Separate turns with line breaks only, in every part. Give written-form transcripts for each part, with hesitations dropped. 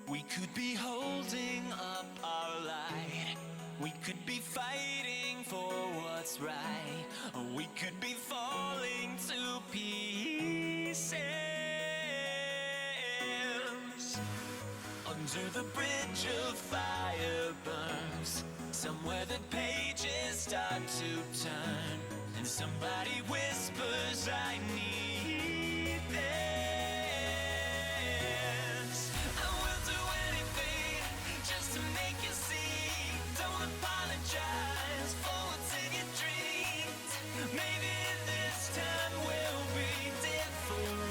We could be holding up our light. We could be fighting for what's right. Or we could be falling to pieces. Under the bridge of fire burns, somewhere the pages start to turn, and somebody whispers, I need this. I will do anything just to make you see. Don't apologize for what's in your dreams. Maybe this time will be different.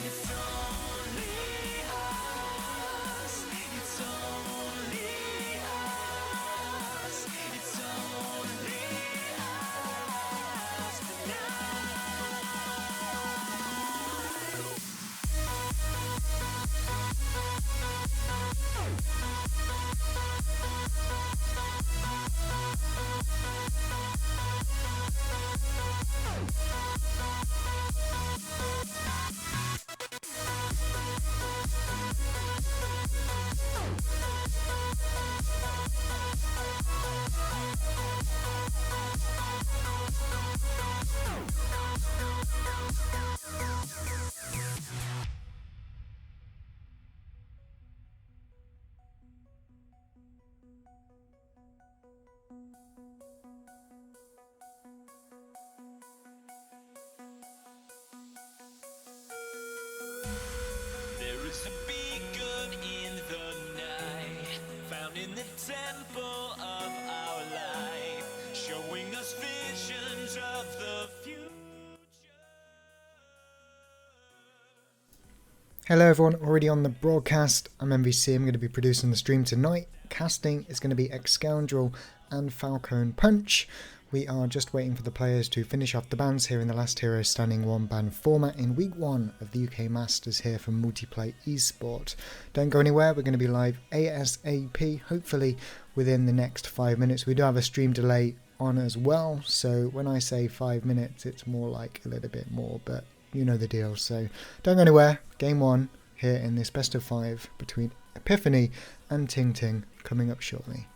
It's only us. It's only us. It's only us.
Hello everyone, already on the broadcast. I'm MVC, I'm going to be producing the stream tonight. Casting is going to be Ex-Scoundrel and Falcone Punch. We are just waiting for the players to finish off the bans here in the Last Hero Standing 1 ban format in week 1 of the UK Masters here for Multiplay Esport. Don't go anywhere, we're going to be live ASAP, hopefully within the next 5 minutes. We do have a stream delay on as well, so when I say 5 minutes it's more like a little bit more, but you know the deal. So don't go anywhere. Game 1 here in this best of 5 between Epiphany and Ting Ting coming up shortly.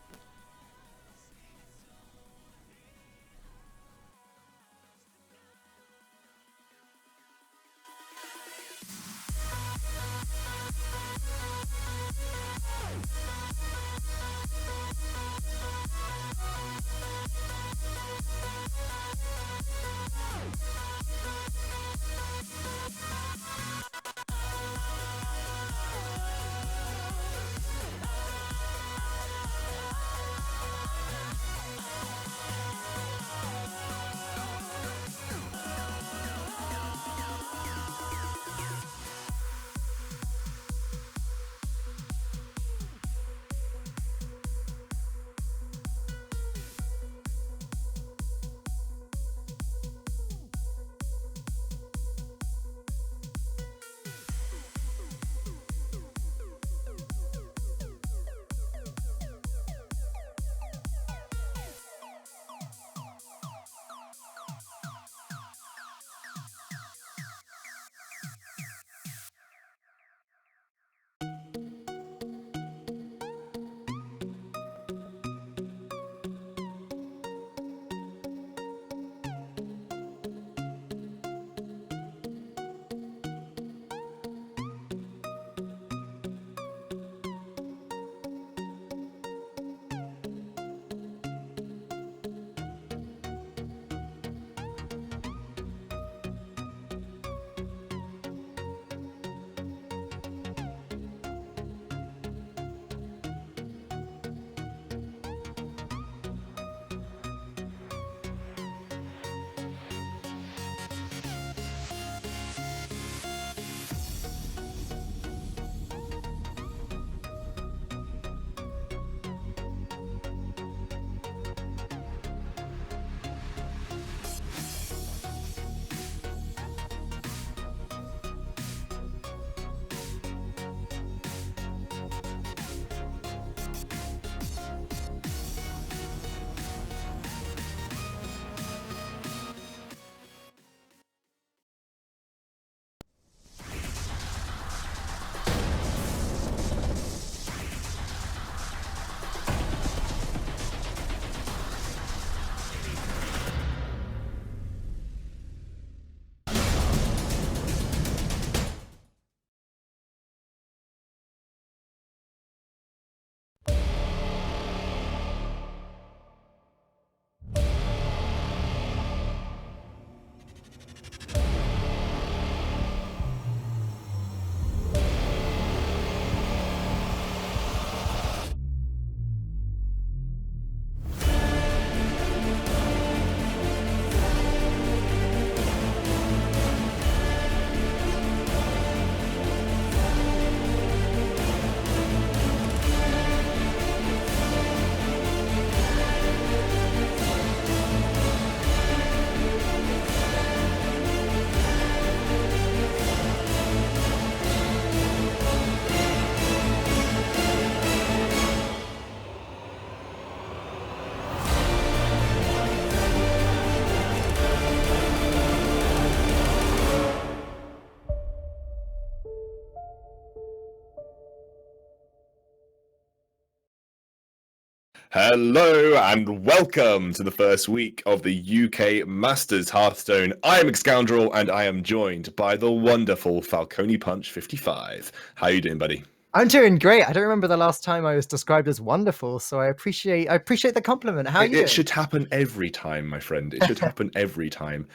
Hello and welcome to the first week of the UK Masters Hearthstone. I am Ex-Scoundrel and I am joined by the wonderful Falcone Punch 55. How you doing, buddy?
I'm doing great. I don't remember the last time I was described as wonderful, so I appreciate the compliment. How are you doing?
It should happen every time, my friend. It should happen every time.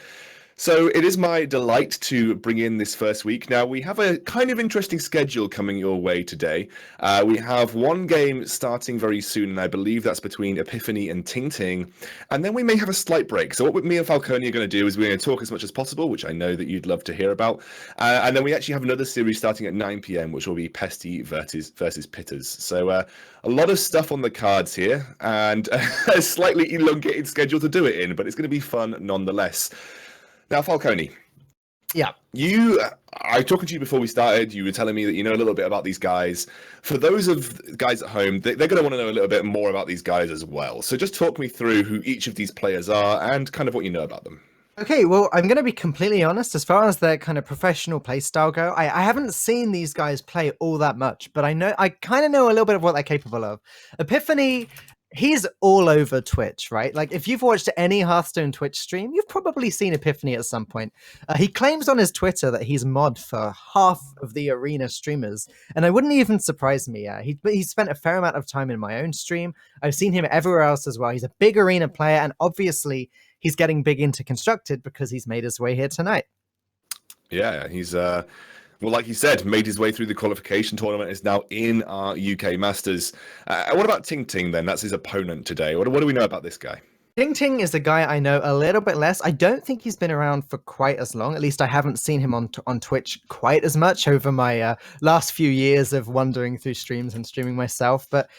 So it is my delight to bring in this first week. Now, we have a kind of interesting schedule coming your way today. We have one game starting very soon, and I believe that's between Epiphany and Ting Ting. And then we may have a slight break. So what me and Falcone are going to do is we're going to talk as much as possible, which I know that you'd love to hear about. And then we actually have another series starting at 9 p.m., which will be Pesty versus Pitters. So a lot of stuff on the cards here, and a slightly elongated schedule to do it in, but it's going to be fun nonetheless. Now, Falcone,
Yeah.
I was talking to you before we started. You were telling me that you know a little bit about these guys. For those of guys at home, they're going to want to know a little bit more about these guys as well. So just talk me through who each of these players are and kind of what you know about them.
Okay, well, I'm going to be completely honest. As far as their kind of professional play style go, I haven't seen these guys play all that much, but I kind of know a little bit of what they're capable of. Epiphany, he's all over Twitch, right? Like, if you've watched any Hearthstone Twitch stream, you've probably seen Epiphany at some point. He claims on his Twitter that he's mod for half of the arena streamers, and it wouldn't even surprise me. He spent a fair amount of time in my own stream. I've seen him everywhere else as well. He's a big arena player, and obviously he's getting big into Constructed because he's made his way here tonight.
Yeah, he's well, like you said, made his way through the qualification tournament. Is now in our UK Masters. What about Ting Ting then? That's his opponent today. What do we know about this guy?
Ting Ting is a guy I know a little bit less. I don't think he's been around for quite as long. At least I haven't seen him on Twitch quite as much over my last few years of wandering through streams and streaming myself. But,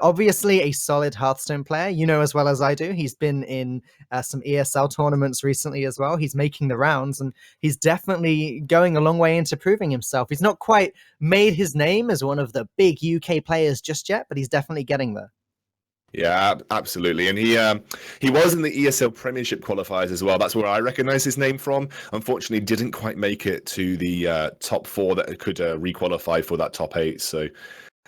obviously a solid Hearthstone player, as well as I do. He's been in some ESL tournaments recently as well. He's making the rounds, and he's definitely going a long way into proving himself. He's not quite made his name as one of the big UK players just yet, but he's definitely getting there.
Yeah, absolutely. And he was in the ESL Premiership qualifiers as well. That's where I recognize his name from. Unfortunately, didn't quite make it to the top 4 that could requalify for that top 8. So,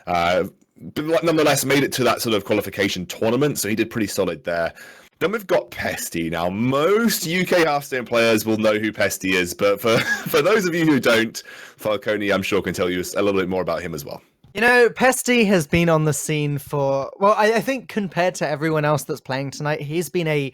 but nonetheless, made it to that sort of qualification tournament. So he did pretty solid there. Then we've got Pesty. Now, most UK Hearthstone players will know who Pesty is, but for those of you who don't, Falcone, I'm sure, can tell you a little bit more about him as well.
Pesty has been on the scene for, well, I think compared to everyone else that's playing tonight, he's been a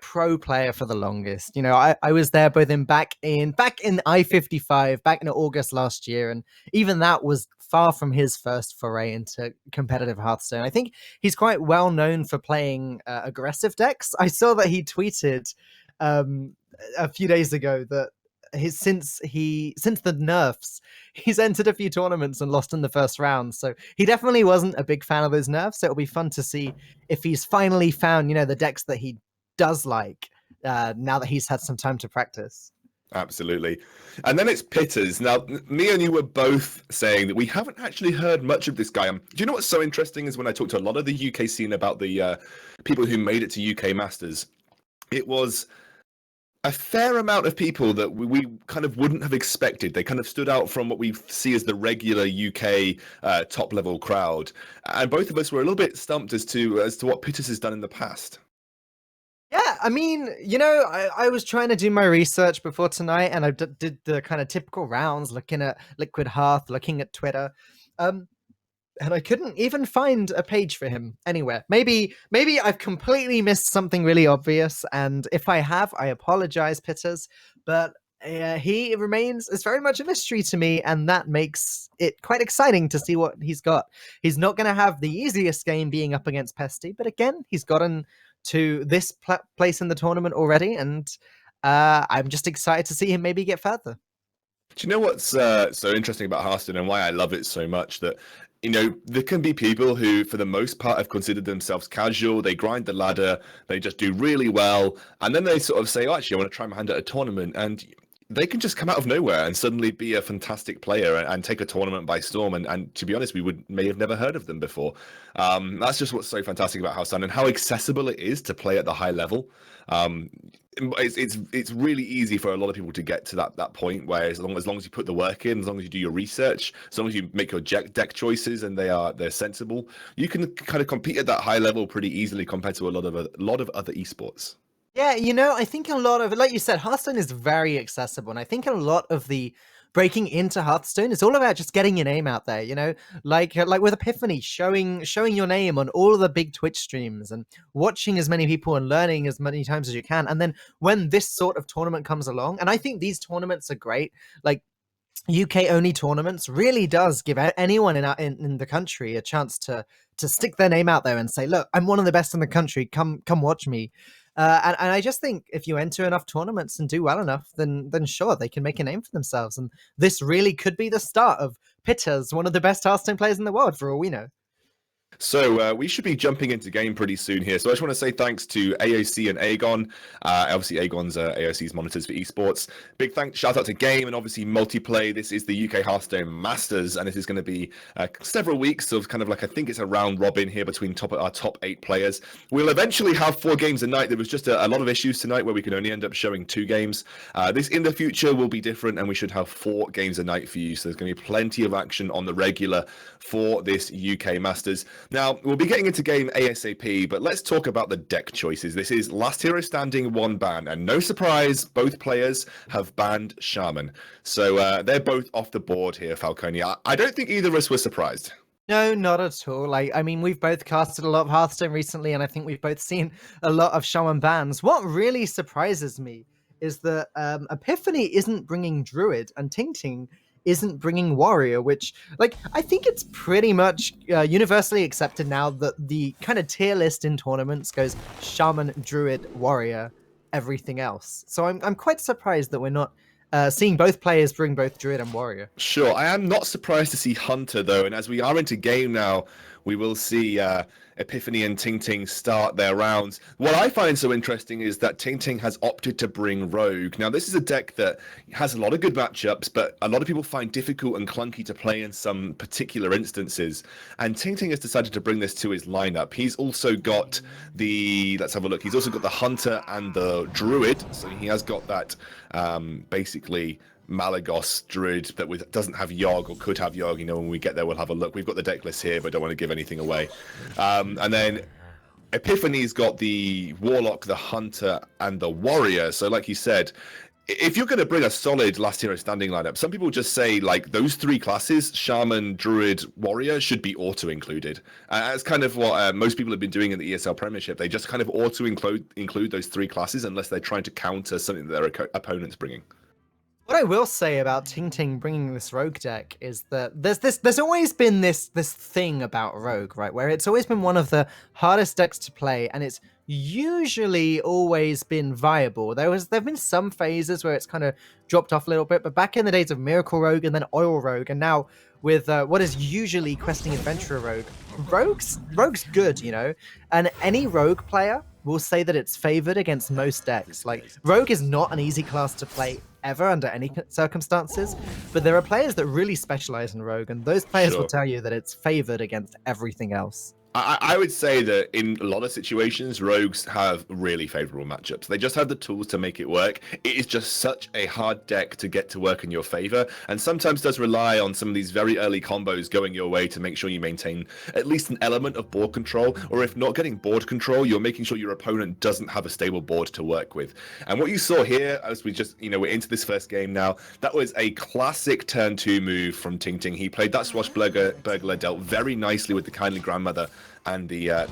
pro player for the longest. I was there with him back in I-55, back in August last year, and even that was far from his first foray into competitive Hearthstone. I think he's quite well known for playing aggressive decks. I saw that he tweeted a few days ago that since the nerfs, he's entered a few tournaments and lost in the first round. So he definitely wasn't a big fan of those nerfs. So it'll be fun to see if he's finally found, the decks that he does like now that he's had some time to practice.
Absolutely. And then it's Pitters. Now, me and you were both saying that we haven't actually heard much of this guy. Do you know what's so interesting is when I talked to a lot of the UK scene about the people who made it to UK Masters, it was a fair amount of people that we kind of wouldn't have expected. They kind of stood out from what we see as the regular UK top level crowd. And both of us were a little bit stumped as to what Pitters has done in the past.
Yeah, I mean, I was trying to do my research before tonight, and I did the kind of typical rounds, looking at Liquid Hearth, looking at Twitter. And I couldn't even find a page for him anywhere. Maybe I've completely missed something really obvious, and if I have, I apologize, Pitters. But he remains, it's very much a mystery to me, and that makes it quite exciting to see what he's got. He's not going to have the easiest game being up against Pesty, but again, he's gotten to this place in the tournament already, and I'm just excited to see him maybe get further.
Do you know what's so interesting about Hearthstone and why I love it so much? That there can be people who, for the most part, have considered themselves casual. They grind the ladder, they just do really well, and then they sort of say, "Oh, actually, I want to try my hand at a tournament," and they can just come out of nowhere and suddenly be a fantastic player and take a tournament by storm. And to be honest, we may have never heard of them before. That's just what's so fantastic about Hearthstone and how accessible it is to play at the high level. It's really easy for a lot of people to get to that point where as long as you put the work in, as long as you do your research, as long as you make your deck choices and they're sensible, you can kind of compete at that high level pretty easily compared to a lot of other esports.
Yeah, I think a lot of, like you said, Hearthstone is very accessible, and I think a lot of the breaking into Hearthstone is all about just getting your name out there, you know, like with Epiphany, showing your name on all of the big Twitch streams and watching as many people and learning as many times as you can. And then when this sort of tournament comes along, and I think these tournaments are great, like UK only tournaments really does give anyone in the country a chance to stick their name out there and say, look, I'm one of the best in the country. Come watch me. And I just think if you enter enough tournaments and do well enough, then sure, they can make a name for themselves. And this really could be the start of Pitters, one of the best Hearthstone players in the world, for all we know.
So we should be jumping into game pretty soon here. So I just want to say thanks to AOC and Aegon. Obviously, Aegon's AOC's monitors for esports. Big shout out to Game and obviously Multiplay. This is the UK Hearthstone Masters, and it is going to be several weeks of kind of like, I think it's a round robin here between our top 8 players. We'll eventually have 4 games a night. There was just a lot of issues tonight where we could only end up showing 2 games. This in the future will be different, and we should have 4 games a night for you. So there's going to be plenty of action on the regular for this UK Masters. Now, we'll be getting into game ASAP, but let's talk about the deck choices. This is Last Hero Standing 1 ban, and no surprise, both players have banned Shaman. So they're both off the board here, Falcone. I don't think either of us were surprised.
No, not at all. Like, I mean, we've both casted a lot of Hearthstone recently, and I think we've both seen a lot of Shaman bans. What really surprises me is that Epiphany isn't bringing Druid, and Ting isn't bringing Warrior, which, like, I think it's pretty much universally accepted now that the kind of tier list in tournaments goes Shaman, Druid, Warrior, everything else. So I'm quite surprised that we're not seeing both players bring both Druid and Warrior.
Sure, I am not surprised to see Hunter, though, and as we are into game now, we will see Epiphany and Ting start their rounds. What I find so interesting is that Ting has opted to bring Rogue. Now, this is a deck that has a lot of good matchups, but a lot of people find difficult and clunky to play in some particular instances. And Ting has decided to bring this to his lineup. He's also got let's have a look. He's also got the Hunter and the Druid. So he has got that basically Malagos Druid that doesn't have Yogg or could have Yogg. You know, when we get there, we'll have a look. We've got the deck list here, but don't want to give anything away. And then Epiphany's got the Warlock, the Hunter, and the Warrior. So like you said, if you're going to bring a solid Last Hero Standing lineup, some people just say like those 3 classes, Shaman, Druid, Warrior, should be auto-included. That's kind of what most people have been doing in the ESL Premiership. They just kind of auto-include those 3 classes unless they're trying to counter something that their opponent's bringing.
What I will say about Ting bringing this Rogue deck is that there's always been this thing about Rogue, right? Where it's always been one of the hardest decks to play, and it's usually always been viable. There've been some phases where it's kind of dropped off a little bit, but back in the days of Miracle Rogue and then Oil Rogue, and now with what is usually Questing Adventurer Rogue, Rogue's good, you know? And any Rogue player will say that it's favored against most decks. Like, Rogue is not an easy class to play ever under any circumstances, but there are players that really specialize in Rogue, and those players will tell you that it's favored against everything else.
I would say that in a lot of situations, rogues have really favorable matchups. They just have the tools to make it work. It is just such a hard deck to get to work in your favor, and sometimes does rely on some of these very early combos going your way to make sure you maintain at least an element of board control, or if not getting board control, you're making sure your opponent doesn't have a stable board to work with. And what you saw here, as we just, we're into this first game now, that was a classic turn 2 move from Ting. He played that Swashbuckler, dealt very nicely with the Kindly Grandmother, and the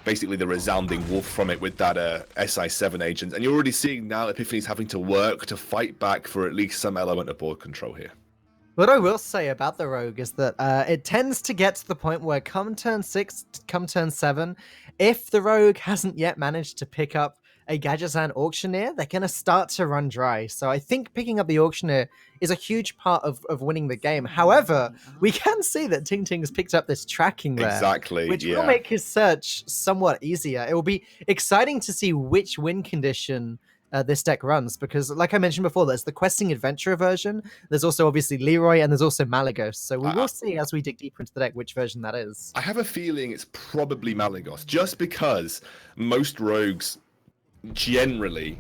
basically the resounding wolf from it with that SI7 agent. And you're already seeing now Epiphany's having to work to fight back for at least some element of board control here.
What I will say about the Rogue is that it tends to get to the point where come turn 6, come turn 7, if the Rogue hasn't yet managed to pick up a Gadgetzan Auctioneer, they're going to start to run dry. So I think picking up the Auctioneer is a huge part of winning the game. However, we can see that Ting's picked up this tracking there.
Exactly,
which will make his search somewhat easier. It will be exciting to see which win condition this deck runs, because like I mentioned before, there's the Questing Adventurer version, there's also obviously Leroy, and there's also Malagos. So we will see as we dig deeper into the deck which version that is. I
have a feeling it's probably Malagos, just because most rogues generally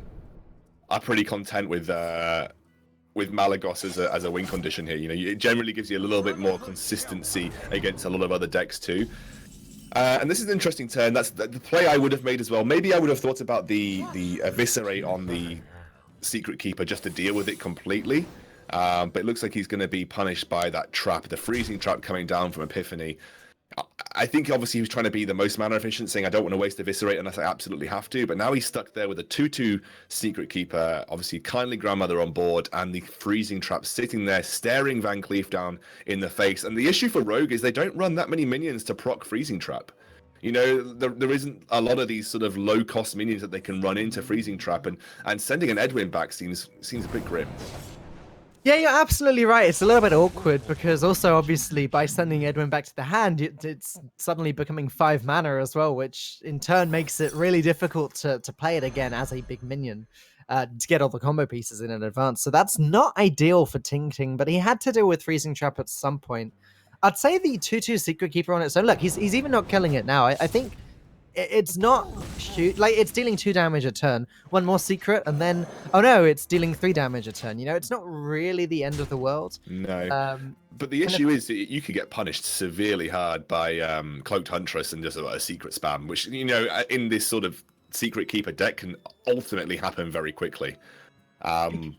are pretty content with Malagos as a win condition here. It generally gives you a little bit more consistency against a lot of other decks too. And this is an interesting turn. That's the play I would have made as well. Maybe I would have thought about the Eviscerate on the Secret Keeper just to deal with it completely. But it looks like he's going to be punished by that trap, the freezing trap coming down from Epiphany. I think obviously he was trying to be the most mana efficient, saying I don't want to waste Eviscerate unless I absolutely have to. But now he's stuck there with a 2/2 Secret Keeper, obviously Kindly Grandmother on board, and the freezing trap sitting there, staring Van Cleef down in the face. And the issue for Rogue is they don't run that many minions to proc freezing trap. You know, there isn't a lot of these sort of low-cost minions that they can run into freezing trap, and sending an Edwin back seems a bit grim.
Yeah, you're absolutely right. It's a little bit awkward because also, obviously, by sending Edwin back to the hand, it's suddenly becoming 5 mana as well, which in turn makes it really difficult to play it again as a big minion to get all the combo pieces in advance. So that's not ideal for Ting Ting, but he had to deal with Freezing Trap at some point. I'd say the 2/2 Secret Keeper on its own. Look, he's even not killing it now. I think it's not it's dealing 2 damage a turn, 1 more secret, and then oh no, it's dealing 3 damage a turn. You know, it's not really the end of the world.
No. But the issue is that you could get punished severely hard by Cloaked Huntress and just a secret spam, which, you know, in this sort of Secret Keeper deck can ultimately happen very quickly.
Luckily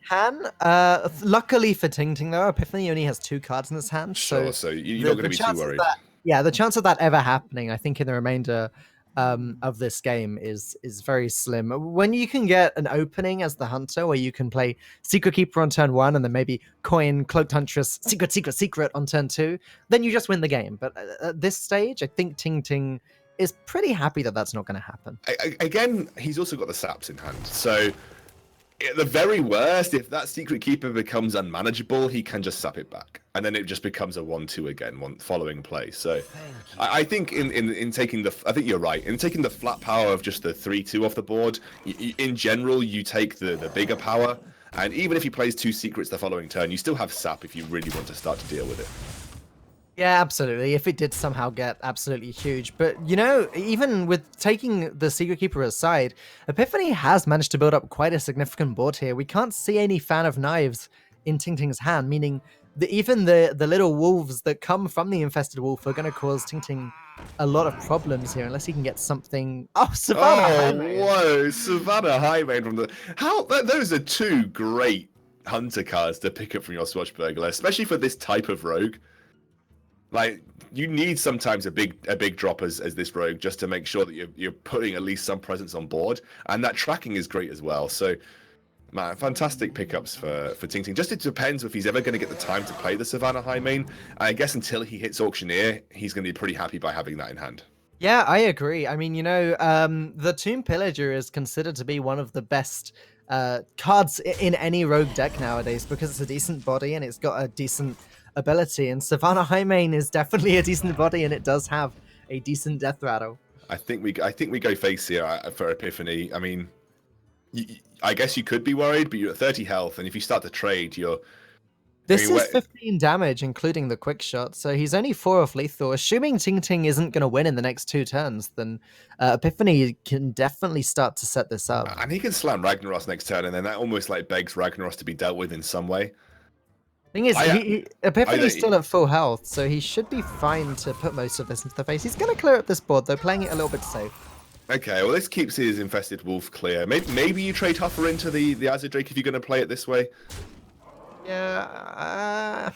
for Ting Ting though, Epiphany only has 2 cards in his hand.
Sure, so you're not going to be too worried.
The chance of that ever happening, I think, in the remainder of this game is very slim. When you can get an opening as the hunter where you can play Secret Keeper on turn 1 and then maybe coin Cloaked Huntress secret on turn 2, then you just win the game. But at this stage, I think Ting Ting is pretty happy that that's not going to happen.
Again, he's also got the saps in hand, so at the very worst, if that Secret Keeper becomes unmanageable, he can just sap it back, and then it just becomes a 1/2 again, one following play. So, I think in taking I think you're right. In taking the flat power of just the 3/2 off the board, in general, you take the bigger power, and even if he plays 2 secrets the following turn, you still have sap if you really want to start to deal with it.
Yeah, absolutely. If it did somehow get absolutely huge. But, you know, even with taking the Secret Keeper aside, Epiphany has managed to build up quite a significant board here. We can't see any Fan of Knives in Ting Ting's hand, meaning that even the little wolves that come from the Infested Wolf are going to cause Ting Ting a lot of problems here, unless he can get something... Oh, Savannah Highmane.
Whoa, Savannah Highmane from the... Those are 2 great hunter cards to pick up from your Swashbuckler, especially for this type of rogue. Like, you need sometimes a big drop as this rogue just to make sure that you're putting at least some presence on board, and that tracking is great as well. So, man, fantastic pickups for Ting Ting. Just it depends if he's ever going to get the time to play the Savannah Highmane. I guess until he hits Auctioneer, he's going to be pretty happy by having that in hand.
Yeah, I agree. I mean, you know, the Tomb Pillager is considered to be one of the best cards in any rogue deck nowadays because it's a decent body and it's got a decent ability, and Savannah Highmane is definitely a decent body, and it does have a decent death rattle.
I think we go face here for Epiphany. I mean, I guess you could be worried, but you're at 30 health, and if you start to trade,
This is 15 damage, including the quick shot, so he's only 4 off lethal. Assuming Ting Ting isn't going to win in the next 2 turns, then Epiphany can definitely start to set this up.
And he can slam Ragnaros next turn, and then that almost like begs Ragnaros to be dealt with in some way.
Thing is, Epiphany's still at full health, so he should be fine to put most of this into the face. He's going to clear up this board, though, playing it a little bit safe.
Okay, well, this keeps his Infested Wolf clear. Maybe you trade Huffer into the Azure Drake if you're going to play it this way.
Yeah,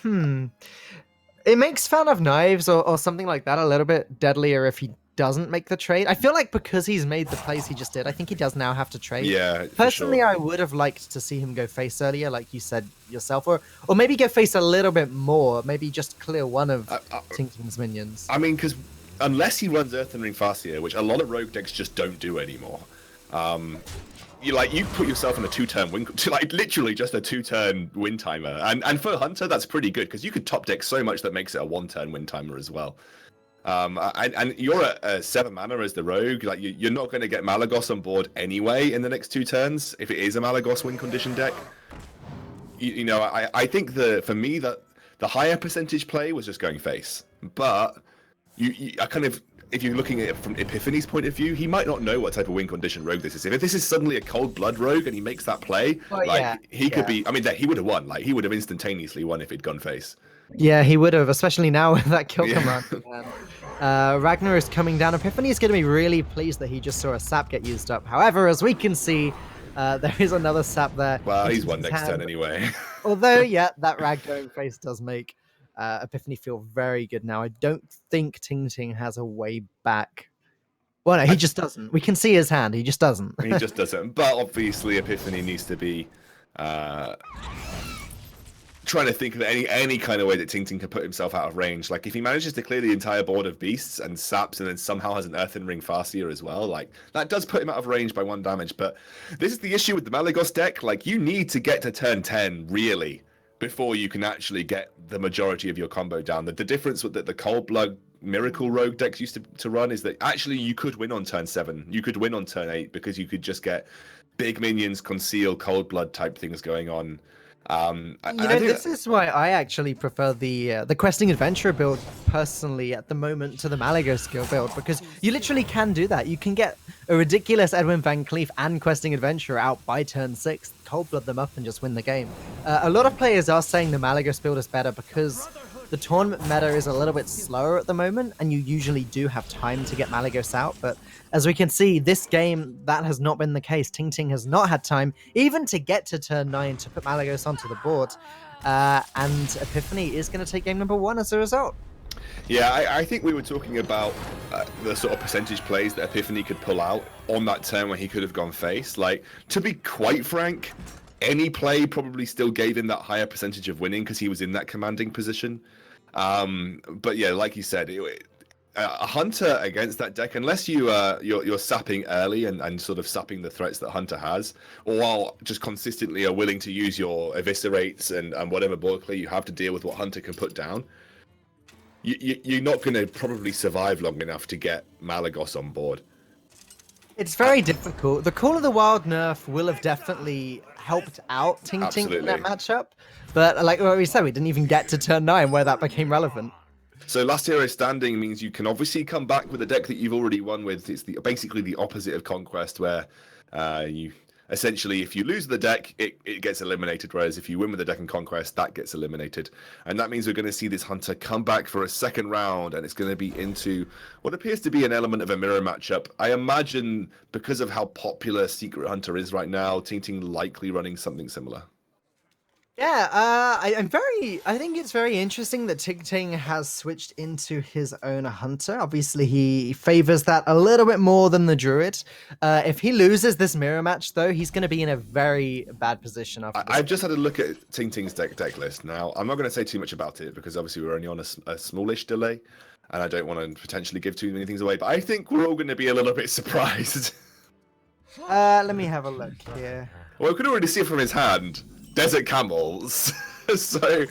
It makes Fan of Knives or something like that a little bit deadlier if he doesn't make the trade. I feel like because he's made the plays he just did, I think he does now have to trade.
Yeah,
personally,
sure.
I would have liked to see him go face earlier, like you said yourself, or maybe go face a little bit more. Maybe just clear one of Ting Ting's minions.
I mean, because unless he runs Earthen Ring Farseer, which a lot of rogue decks just don't do anymore, you put yourself in a 2-turn win, literally just a 2-turn win timer, and for Hunter that's pretty good because you could top deck so much that makes it a 1-turn win timer as well. And you're at 7 mana as the rogue. Like you're not going to get Malagos on board anyway in the next 2 turns if it is a Malagos win condition deck. I think for me that the higher percentage play was just going face, but if you're looking at it from Epiphany's point of view, he might not know what type of win condition rogue this is. If this is suddenly a cold blood rogue and he makes that play, he could be. I mean, he would have won. Like he would have instantaneously won if he'd gone face.
Yeah, he would have, especially now with that kill command. Ragnar is coming down. Epiphany is going to be really pleased that he just saw a sap get used up. However, as we can see, There is another sap there.
Well,
in
he's won
Tingting's
next turn
hand.
anyway.
Although, yeah, that rag going face does make Epiphany feel very good now. I don't think Ting has a way back. Well, no, he just doesn't. We can see his hand. He just doesn't.
He just doesn't. But obviously, Epiphany needs to be trying to think of any kind of way that Ting can put himself out of range. Like, if he manages to clear the entire board of beasts and saps and then somehow has an earthen ring Farseer as well, like, that does put him out of range by 1 damage. But this is the issue with the Malagos deck. Like, you need to get to turn 10, really, before you can actually get the majority of your combo down. The difference with the Cold Blood Miracle Rogue decks used to run is that actually you could win on turn 7. You could win on turn 8 because you could just get big minions, conceal, Cold Blood type things going on.
This is why I actually prefer the questing adventurer build personally at the moment to the Malagos skill build, because you literally can do that. You can get a ridiculous Edwin Van Cleef and questing adventurer out by turn 6, cold blood them up and just win the game. A lot of players are saying the Malagos build is better because the tournament meta is a little bit slower at the moment, and you usually do have time to get Malagos out. But as we can see, this game, that has not been the case. Ting has not had time even to get to turn 9 to put Malagos onto the board. And Epiphany is going to take game number 1 as a result.
Yeah, I think we were talking about the sort of percentage plays that Epiphany could pull out on that turn when he could have gone face. Like, to be quite frank, any play probably still gave him that higher percentage of winning because he was in that commanding position. But yeah, like you said, a Hunter against that deck, unless you're sapping early and sort of sapping the threats that Hunter has, or just consistently are willing to use your eviscerates and whatever board play you have to deal with what Hunter can put down, you're not going to probably survive long enough to get Malagos on board.
It's very difficult. The Call of the Wild nerf will have definitely helped out Ting in that matchup. But like what we said, we didn't even get to turn 9 where that became relevant.
So last hero standing means you can obviously come back with a deck that you've already won with. It's basically the opposite of Conquest, where you essentially, if you lose the deck, it gets eliminated, whereas if you win with the deck in Conquest, that gets eliminated. And that means we're going to see this Hunter come back for a second round, and it's going to be into what appears to be an element of a mirror matchup. I imagine, because of how popular Secret Hunter is right now, Ting likely running something similar.
Yeah, I think it's very interesting that Ting has switched into his own Hunter. Obviously, he favors that a little bit more than the Druid. If he loses this mirror match, though, he's going to be in a very bad position after this.
I've just had a look at Ting's deck list. Now, I'm not going to say too much about it because obviously we're only on a smallish delay, and I don't want to potentially give too many things away, but I think we're all going to be a little bit surprised.
Let me have a look here.
Well, we could already see it from his hand. Desert camels. So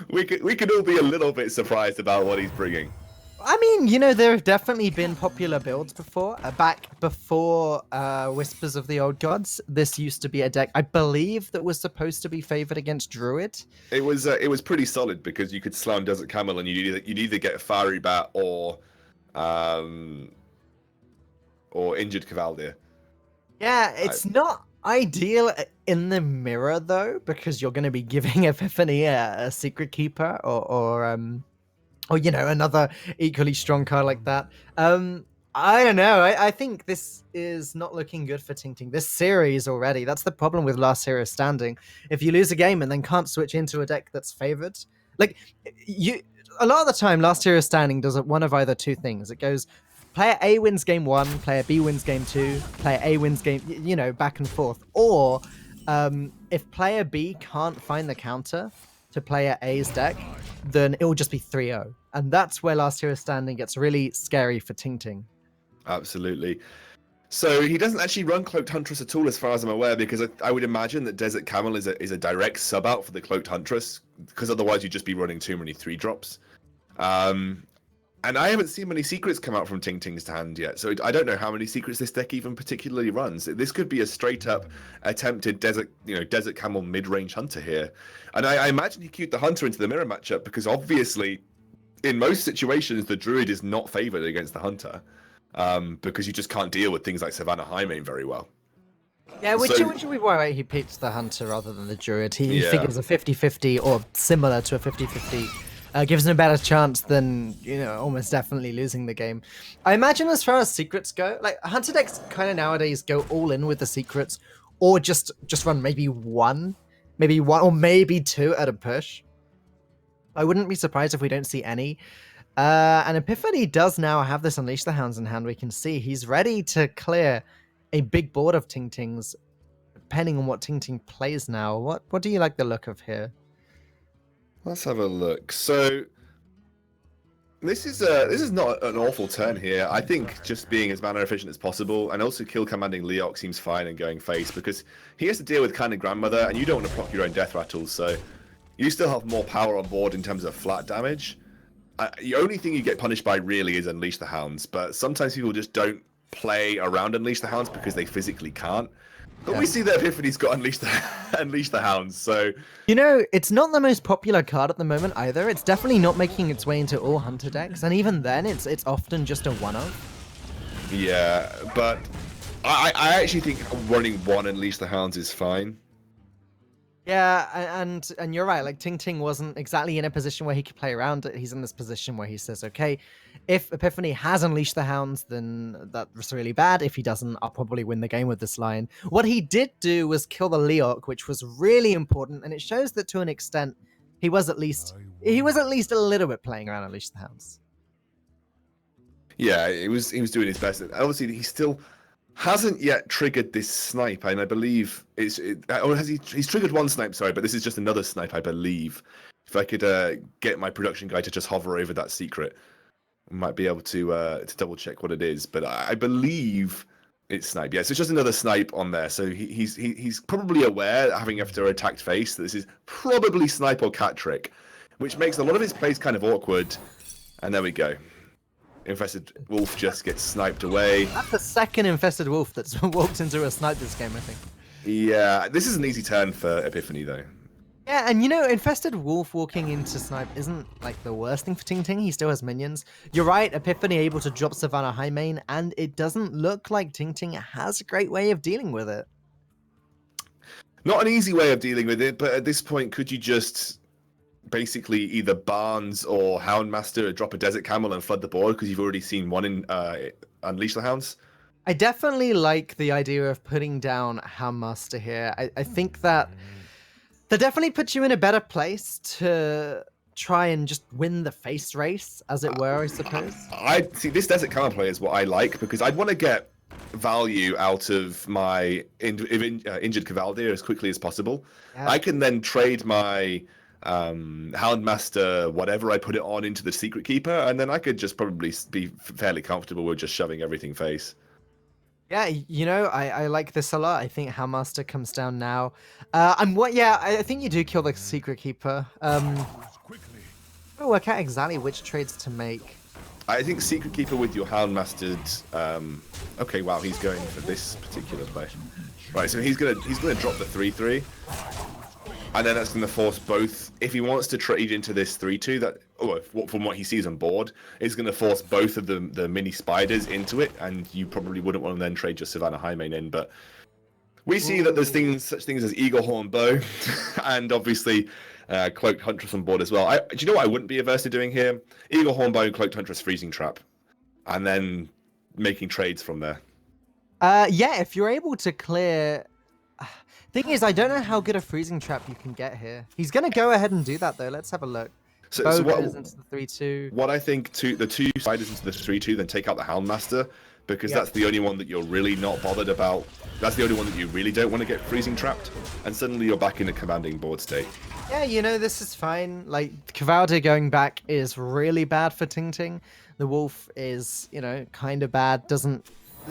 we could all be a little bit surprised about what he's bringing.
I mean, there have definitely been popular builds before. Back before Whispers of the Old Gods, this used to be a deck, I believe, that was supposed to be favored against Druid.
It was pretty solid because you could slam Desert Camel and you'd either get a Fiery Bat or Injured Cavaldier.
Yeah, it's not ideal in the mirror, though, because you're going to be giving Epiphany a Secret Keeper or another equally strong card like that. I don't know. I think this is not looking good for Ting. This series already. That's the problem with Last Hero Standing. If you lose a game and then can't switch into a deck that's favored, like a lot of the time, Last Hero Standing does one of either two things. It goes, player A wins game 1, player B wins game 2, player A wins game, back and forth. Or if player B can't find the counter to player A's deck, then it will just be 3-0. And that's where Last Hero Standing gets really scary for Ting.
Absolutely. So he doesn't actually run Cloaked Huntress at all, as far as I'm aware, because I would imagine that Desert Camel is a direct sub out for the Cloaked Huntress, because otherwise you'd just be running too many 3-drops. And I haven't seen many secrets come out from Ting's hand yet, so I don't know how many secrets this deck even particularly runs. This could be a straight-up attempted Desert Camel mid-range Hunter here. And I imagine he queued the Hunter into the mirror matchup because obviously, in most situations, the Druid is not favored against the Hunter, because you just can't deal with things like Savannah Highmane very well.
Yeah, which would be why he picked the Hunter rather than the Druid. He figures a 50-50 or similar to a 50-50. Gives him a better chance than, almost definitely losing the game. I imagine as far as secrets go, like Hunter decks kind of nowadays go all in with the secrets, or just run maybe one or maybe two at a push. I wouldn't be surprised if we don't see any. And Epiphany does now have this Unleash the Hounds in hand. We can see he's ready to clear a big board of Ting Tings, depending on what Ting Ting plays now. What do you like the look of here?
Let's have a look. So this is not an awful turn here. I think just being as mana efficient as possible, and also kill commanding Leok seems fine and going face, because he has to deal with kind of grandmother, and you don't want to proc your own death rattles, so you still have more power on board in terms of flat damage. The only thing you get punished by really is Unleash the Hounds, but sometimes people just don't play around Unleash the Hounds because they physically can't. But we see that Epiphany's got Unleash the Hounds, so...
You know, it's not the most popular card at the moment either. It's definitely not making its way into all Hunter decks, and even then, it's often just a one-of.
Yeah, but I actually think running one Unleash the Hounds is fine.
Yeah, and you're right. Like Ting Ting wasn't exactly in a position where he could play around it. He's in this position where he says, "Okay, if Epiphany has Unleashed the Hounds, then that's really bad. If he doesn't, I'll probably win the game with this line." What he did do was kill the Leok, which was really important, and it shows that to an extent he was at least a little bit playing around Unleash the Hounds.
Yeah, he was doing his best. Obviously, he still hasn't yet triggered this snipe, and I believe he's triggered one snipe, sorry, but this is just another snipe, I believe. If I could get my production guy to just hover over that secret, I might be able to double check what it is, but I believe it's snipe. Yeah, so it's just another snipe on there. So he's probably aware, having after attacked face, that this is probably snipe or cat trick, which makes a lot of his plays kind of awkward. And there we go. Infested Wolf just gets sniped away.
That's the second Infested Wolf that's walked into a snipe this game, I think.
Yeah, this is an easy turn for Epiphany, though.
Yeah, and you know, Infested Wolf walking into snipe isn't like the worst thing for Ting Ting. He still has minions. You're right, Epiphany able to drop Savannah High Main, and it doesn't look like Ting Ting has a great way of dealing with it.
Not an easy way of dealing with it, but at this point, could you just basically either Barnes or Houndmaster drop a Desert Camel and flood the board because you've already seen one in Unleash the Hounds?
I definitely like the idea of putting down Houndmaster here. I think that definitely puts you in a better place to try and just win the face race, as it were, I suppose.
I see this Desert Camel play is what I like, because I'd want to get value out of my injured Cavaldier as quickly as possible. Yeah. I can then trade my Houndmaster, whatever I put it on, into the Secret Keeper, and then I could just probably be fairly comfortable with just shoving everything face.
Yeah, you know, I like this a lot. I think Houndmaster comes down now. I think you do kill the Secret Keeper. I'll work out exactly which trades to make.
I think Secret Keeper with your Houndmastered. Okay, wow, he's going for this particular play. Right, so he's gonna drop the 3/3. And then that's going to force both. If he wants to trade into this 3/2, from what he sees on board, it's going to force both of the mini spiders into it, and you probably wouldn't want to then trade your Savannah High Main in. But we see that there's such things as Eagle Horn Bow, and obviously Cloaked Huntress on board as well. Do you know what I wouldn't be averse to doing here? Eagle Horn Bow and Cloaked Huntress Freezing Trap, and then making trades from there.
Yeah, if you're able to clear. Thing is, I don't know how good a freezing trap you can get here. He's going to go ahead and do that, though. Let's have a look.
So
what goes into the 3/2.
What I think, the two spiders into the 3/2, then take out the Houndmaster, because that's the only one that you're really not bothered about. That's the only one that you really don't want to get freezing trapped, and suddenly you're back in a commanding board state.
Yeah, you know, this is fine. Like, Cavaldi going back is really bad for Ting Ting. The Wolf is, you know, kind of bad. Doesn't...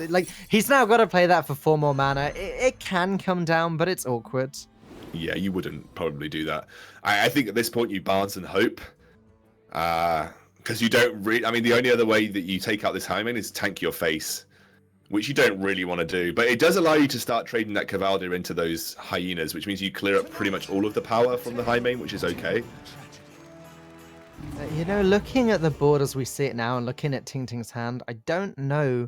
Like, he's now got to play that for 4 more mana. It can come down, but it's awkward.
Yeah, you wouldn't probably do that. I think at this point you Barnes and hope. Because you don't really... I mean, the only other way that you take out this Hymen is tank your face, which you don't really want to do. But it does allow you to start trading that Cavaldier into those Hyenas, which means you clear up pretty much all of the power from the Hymen, which is okay.
You know, looking at the board as we see it now and looking at Ting Ting's hand, I don't know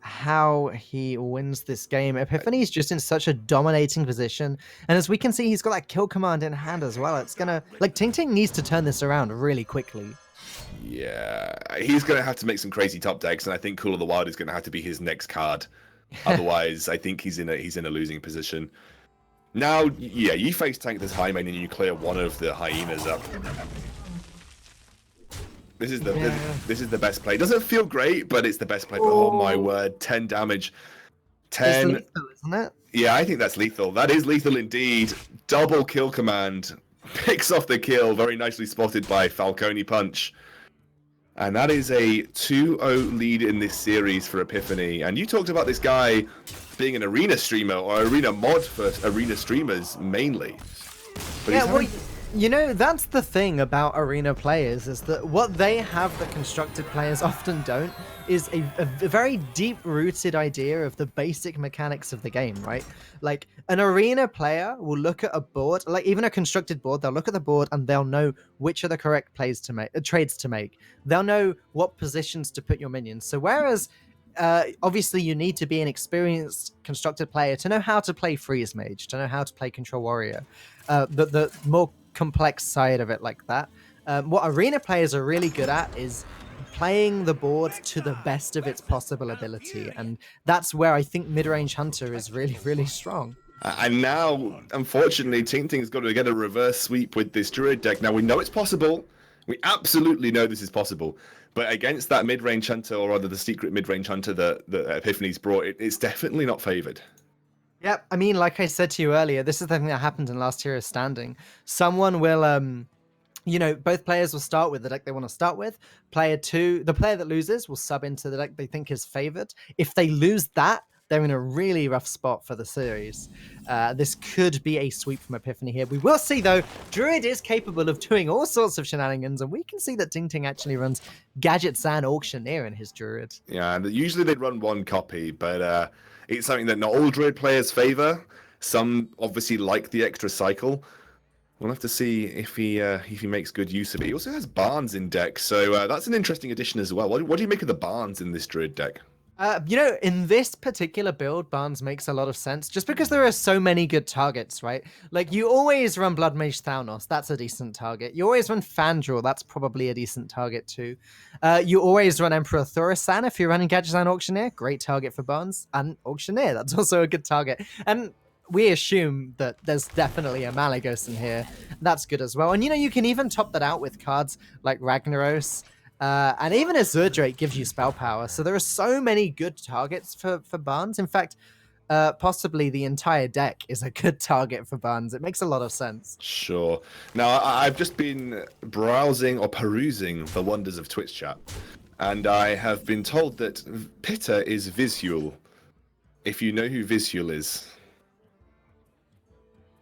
how he wins this game. Epiphany is just in such a dominating position, and as we can see, he's got that kill command in hand as well. It's gonna, like, Ting Ting needs to turn this around really quickly.
Yeah, he's gonna have to make some crazy top decks, and I think Call of the Wild is gonna have to be his next card. Otherwise, I think he's in a losing position. Now, yeah, you face tank this high main and you clear one of the hyenas up. This is the best play. Doesn't feel great, but it's the best play. Oh my word, 10 damage. 10.
It's lethal, isn't it?
Yeah, I think that's lethal. That is lethal indeed. Double kill command. Picks off the kill. Very nicely spotted by Falcone Punch. And that is a 2-0 lead in this series for Epiphany. And you talked about this guy being an arena streamer or arena mod for arena streamers mainly. But
Yeah, well, you know, that's the thing about arena players, is that what they have that constructed players often don't is a very deep-rooted idea of the basic mechanics of the game, right? Like, an arena player will look at a board, like even a constructed board, they'll look at the board and they'll know which are the correct plays to make, trades to make. They'll know what positions to put your minions. So whereas obviously you need to be an experienced constructed player to know how to play Freeze Mage, to know how to play Control Warrior, the more complex side of it like that. What arena players are really good at is playing the board to the best of its possible ability, and that's where I think mid-range hunter is really, really strong.
And now, unfortunately, Tingting's got to get a reverse sweep with this Druid deck. Now, we know it's possible. We absolutely know this is possible. But against that mid-range hunter, or rather the secret mid-range hunter that Epiphany's brought, it's definitely not favored.
Yep, I mean, like I said to you earlier, this is the thing that happened in last Hero's Standing. Someone will, you know, both players will start with the deck they want to start with. The player that loses will sub into the deck they think is favored. If they lose that, they're in a really rough spot for the series. This could be a sweep from Epiphany here. We will see, though. Druid is capable of doing all sorts of shenanigans, and we can see that Ting Ting actually runs Gadgets and Auctioneer in his Druid.
Yeah, and usually they'd run one copy, but it's something that not all Druid players favor. Some obviously like the extra cycle. We'll have to see if he makes good use of it. He also has Barnes in deck, so that's an interesting addition as well. What do you make of the Barnes in this Druid deck?
You know, in this particular build, Barnes makes a lot of sense just because there are so many good targets, right? Like, you always run Blood Mage Thanos, that's a decent target. You always run Fandral, that's probably a decent target too. You always run Emperor Thorisan if you're running Gadgetzan Auctioneer, great target for Barnes. And Auctioneer, that's also a good target. And we assume that there's definitely a Malagos in here. That's good as well. And, you know, you can even top that out with cards like Ragnaros. And even Azure Drake gives you spell power. So there are so many good targets for Barnes. In fact, possibly the entire deck is a good target for Barnes. It makes a lot of sense.
Sure. Now, I've just been browsing or perusing the wonders of Twitch chat, and I have been told that Pitta is Visual. If you know who Visual is.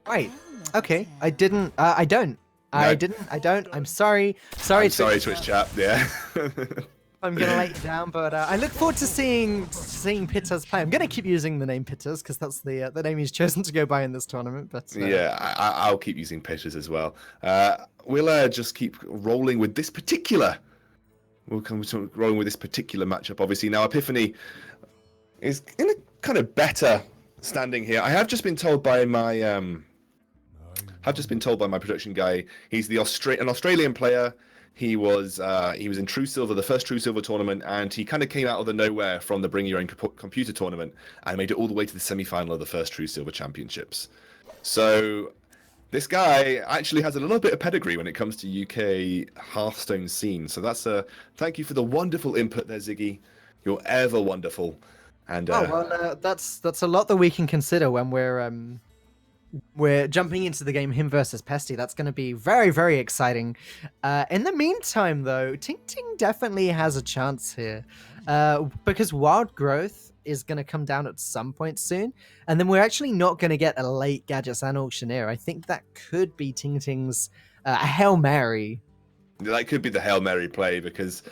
Right. Okay. I don't. I don't. I'm sorry.
Sorry, Twitch chat. Yeah.
I'm gonna let you down, but I look forward to seeing Pitta's play. I'm gonna keep using the name Pittas because that's the name he's chosen to go by in this tournament. But
yeah, I'll keep using Pittas as well. We'll just keep rolling with this particular. We'll come rolling with this particular matchup. Obviously, now Epiphany is in a kind of better standing here. I have just been told by my production guy. He's an Australian player. He was in True Silver, the first True Silver tournament, and he kind of came out of the nowhere from the Bring Your Own Computer tournament and made it all the way to the semi-final of the first True Silver Championships. So this guy actually has a little bit of pedigree when it comes to UK Hearthstone scene. So thank you for the wonderful input there, Ziggy. You're ever wonderful. And
that's a lot that we can consider when we're jumping into the game him versus Pesty. That's going to be very, very exciting. In the meantime, though, Ting Ting definitely has a chance here because Wild Growth is going to come down at some point soon, and then we're actually not going to get a late Gadgetzan Auctioneer. I think that could be Ting Ting's Hail Mary.
That could be the Hail Mary play because...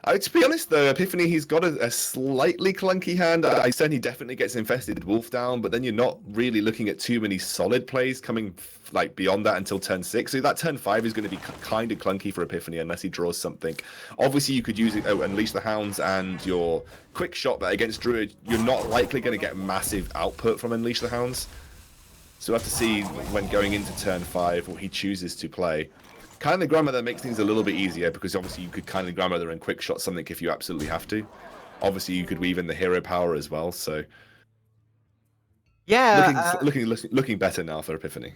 to be honest, though, Epiphany, he's got a slightly clunky hand. I certainly definitely gets infested with Wolf Down, but then you're not really looking at too many solid plays coming like beyond that until turn 6. So that turn 5 is going to be kind of clunky for Epiphany unless he draws something. Obviously, you could use it, Unleash the Hounds and your Quick Shot, but against Druid, you're not likely going to get massive output from Unleash the Hounds. So we'll have to see when going into turn 5 what he chooses to play. Kindly Grandmother makes things a little bit easier because obviously you could Kindly Grandmother and Quick Shot something if you absolutely have to. Obviously, you could weave in the hero power as well. So
Yeah,
looking better now for Epiphany.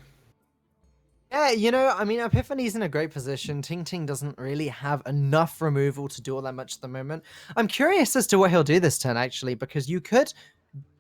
yeah, you know, I mean, Epiphany's in a great position. Ting Ting doesn't really have enough removal to do all that much at the moment. I'm curious as to what he'll do this turn, actually, because you could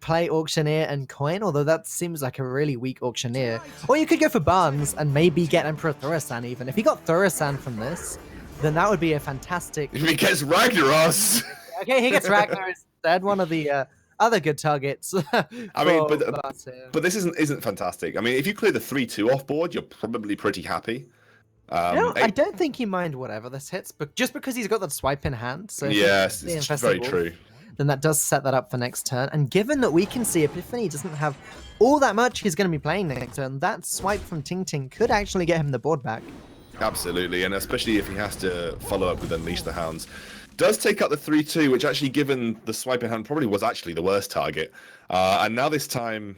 play Auctioneer and Coin, although that seems like a really weak Auctioneer. Or you could go for Barnes and maybe get Emperor Thurasan even. If he got Thurasan from this, then that would be a fantastic...
If he gets Ragnaros!
Okay, he gets Ragnar instead, one of the other good targets.
I mean, but this isn't fantastic. I mean, if you clear the 3-2 off board, you're probably pretty happy.
I don't think he mind whatever this hits, but just because he's got that swipe in hand. So
yes, it's very true.
Then that does set that up for next turn. And given that we can see Epiphany doesn't have all that much he's going to be playing next turn, that swipe from Ting Ting could actually get him the board back.
Absolutely, and especially if he has to follow up with Unleash the Hounds. Does take out the 3-2, which actually, given the swipe in hand, probably was actually the worst target. And now this time,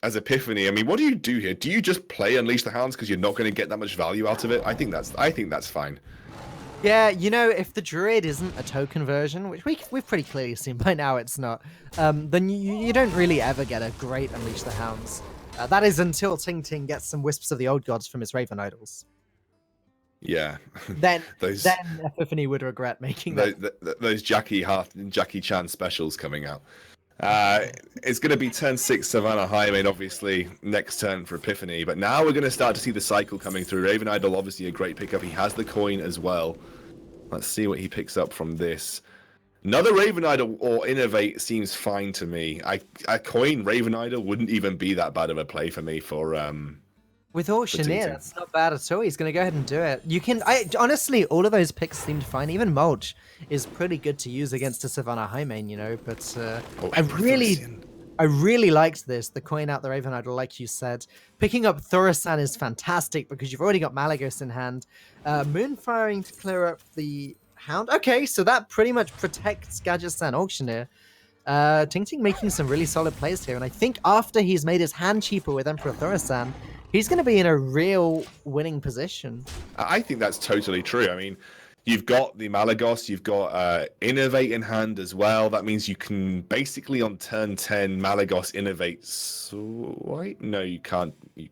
as Epiphany, I mean, what do you do here? Do you just play Unleash the Hounds because you're not going to get that much value out of it? I think that's fine.
Yeah, you know, if the Druid isn't a token version, which we've pretty clearly seen by now it's not, then you don't really ever get a great Unleash the Hounds. That is until Ting Ting gets some Wisps of the Old Gods from his Raven Idols.
Yeah.
Then Epiphany would regret making that.
Those Jackie Chan specials coming out. It's going to be turn 6 Savannah Highmane, obviously, next turn for Epiphany. But now we're going to start to see the cycle coming through. Raven Idol, obviously, a great pickup. He has the coin as well. Let's see what he picks up from this. Another Raven Idol or Innovate seems fine to me. A coin Raven Idol wouldn't even be that bad of a play for me for...
With Auctioneer, that's not bad at all. He's going to go ahead and do it. Honestly, all of those picks seemed fine. Even Mulch is pretty good to use against a Savannah Highmane, you know. But I really liked this. The coin out the Raven Idol, like you said. Picking up Thurasan is fantastic because you've already got Malagos in hand. Moonfiring to clear up the Hound. Okay, so that pretty much protects Gadget-san Auctioneer. Ting Ting making some really solid plays here. And I think after he's made his hand cheaper with Emperor Thurasan, he's going to be in a real winning position.
I think that's totally true. I mean, you've got the Malagos, you've got Innovate in hand as well. That means you can basically on turn 10 Malagos Innovate swipe. No, you can't. You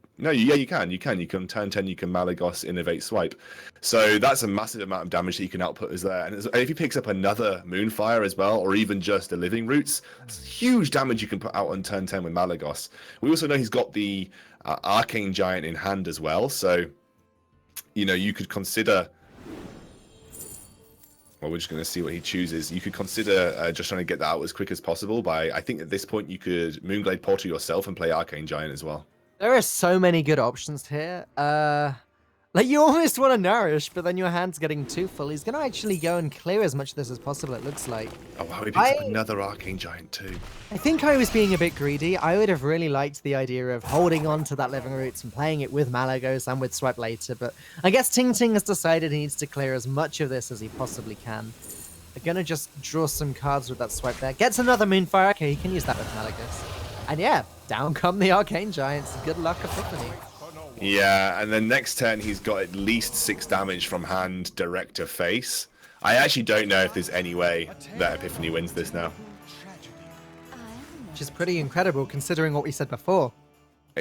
can. You can turn 10. You can Malagos Innovate swipe. So that's a massive amount of damage that you can output as there. And if he picks up another Moonfire as well, or even just the Living Roots, it's huge damage you can put out on turn 10 with Malagos. We also know he's got the Arcane Giant in hand as well. So, you know, you could consider... Well, we're just going to see what he chooses. You could consider just trying to get that out as quick as possible by, I think at this point, you could Moonglade Portal yourself and play Arcane Giant as well.
There are so many good options here. Like, you almost want to Nourish, but then your hand's getting too full. He's going to actually go and clear as much of this as possible, it looks like.
Oh, wow, he picks up another Arcane Giant too.
I think I was being a bit greedy. I would have really liked the idea of holding on to that Living Roots and playing it with Malagos and with Swipe later, but I guess Ting Ting has decided he needs to clear as much of this as he possibly can. They're going to just draw some cards with that Swipe there. Gets another Moonfire. Okay, he can use that with Malagos. And yeah, down come the Arcane Giants. Good luck, Epiphany.
Yeah, and then next turn he's got at least 6 damage from hand direct to face. I actually don't know if there's any way that Epiphany wins this now.
Which is pretty incredible considering what we said before.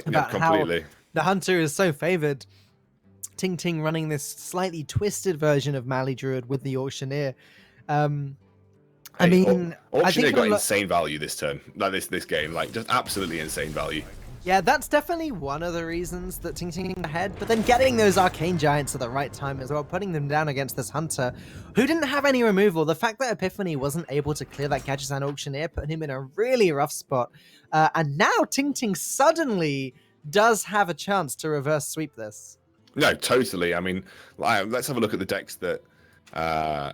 About
completely.
How the Hunter is so favored. Ting Ting running this slightly twisted version of Mali Druid with the Auctioneer.
Auctioneer got insane value this turn. Like this game. Like, just absolutely insane value.
Yeah, that's definitely one of the reasons that Ting Ting ahead, but then getting those Arcane Giants at the right time as well, putting them down against this Hunter, who didn't have any removal. The fact that Epiphany wasn't able to clear that Gadget-san Auctioneer put him in a really rough spot. And now Ting Ting suddenly does have a chance to reverse sweep this.
No, totally. I mean, let's have a look at the decks that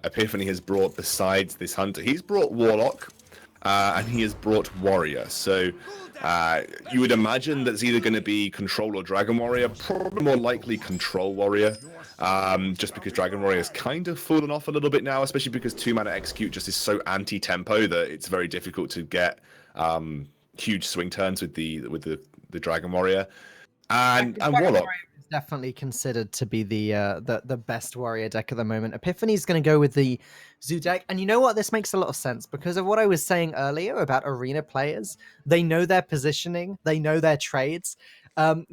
Epiphany has brought besides this Hunter. He's brought Warlock, and he has brought Warrior. So you would imagine that's either going to be Control or Dragon Warrior. Probably more likely Control Warrior, just because Dragon Warrior has kind of fallen off a little bit now, especially because 2-mana Execute just is so anti-tempo that it's very difficult to get huge swing turns with the Dragon Warrior. And Warlock
Warrior is definitely considered to be the best warrior deck at the moment. Epiphany's going to go with the Zoo deck, and you know what? This makes a lot of sense because of what I was saying earlier about arena players. They know their positioning, they know their trades.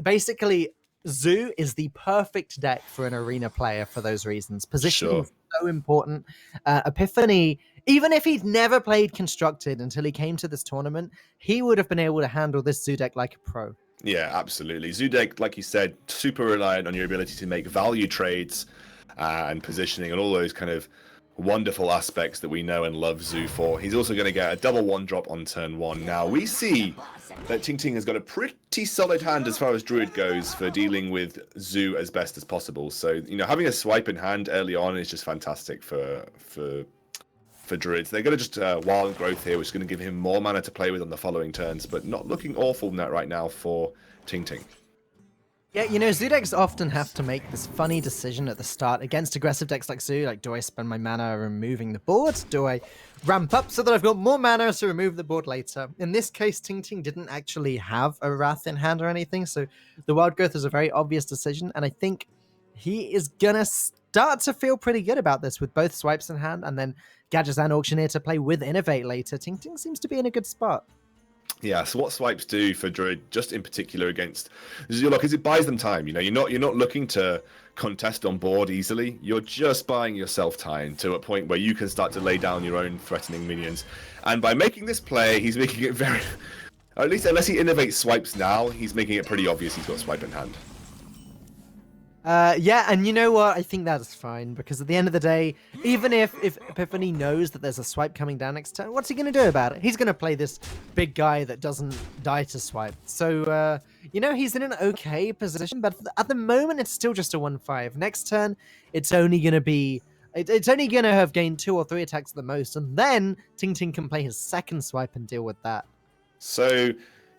Basically, Zoo is the perfect deck for an arena player for those reasons. Positioning
Sure.
is so important. Epiphany, even if he'd never played Constructed until he came to this tournament, he would have been able to handle this Zoo deck like a pro.
Yeah, absolutely. Zudek, like you said, super reliant on your ability to make value trades and positioning and all those kind of wonderful aspects that we know and love Zoo for. He's also going to get a double 1-drop on turn 1. Now, we see that Ting Ting has got a pretty solid hand as far as Druid goes for dealing with Zoo as best as possible. So, having a swipe in hand early on is just fantastic for Druids. They're going to just Wild Growth here, which is going to give him more mana to play with on the following turns, but not looking awful net right now for Ting Ting.
Yeah, Zoo decks often have to make this funny decision at the start against aggressive decks like Zoo. Like, do I spend my mana removing the board? Do I ramp up so that I've got more mana to remove the board later? In this case, Ting Ting didn't actually have a Wrath in hand or anything, so the Wild Growth is a very obvious decision, and I think he is gonna start to feel pretty good about this with both swipes in hand and then Gadgets and Auctioneer to play with Innovate later. Ting Ting seems to be in a good spot.
Yeah, so what swipes do for Druid, just in particular against Zoolock, is it buys them time. You're not looking to contest on board easily. You're just buying yourself time to a point where you can start to lay down your own threatening minions. And by making this play, he's making it very, or at least unless he innovates swipes now, he's making it pretty obvious he's got swipe in hand.
Yeah, and you know what? I think that's fine because at the end of the day, even if Epiphany knows that there's a swipe coming down next turn, what's he going to do about it? He's going to play this big guy that doesn't die to swipe. So, he's in an okay position, but at the moment, it's still just a 1-5. Next turn, it's only going to be. It's only going to have gained 2 or 3 attacks at the most, and then Ting Ting can play his second swipe and deal with that.
So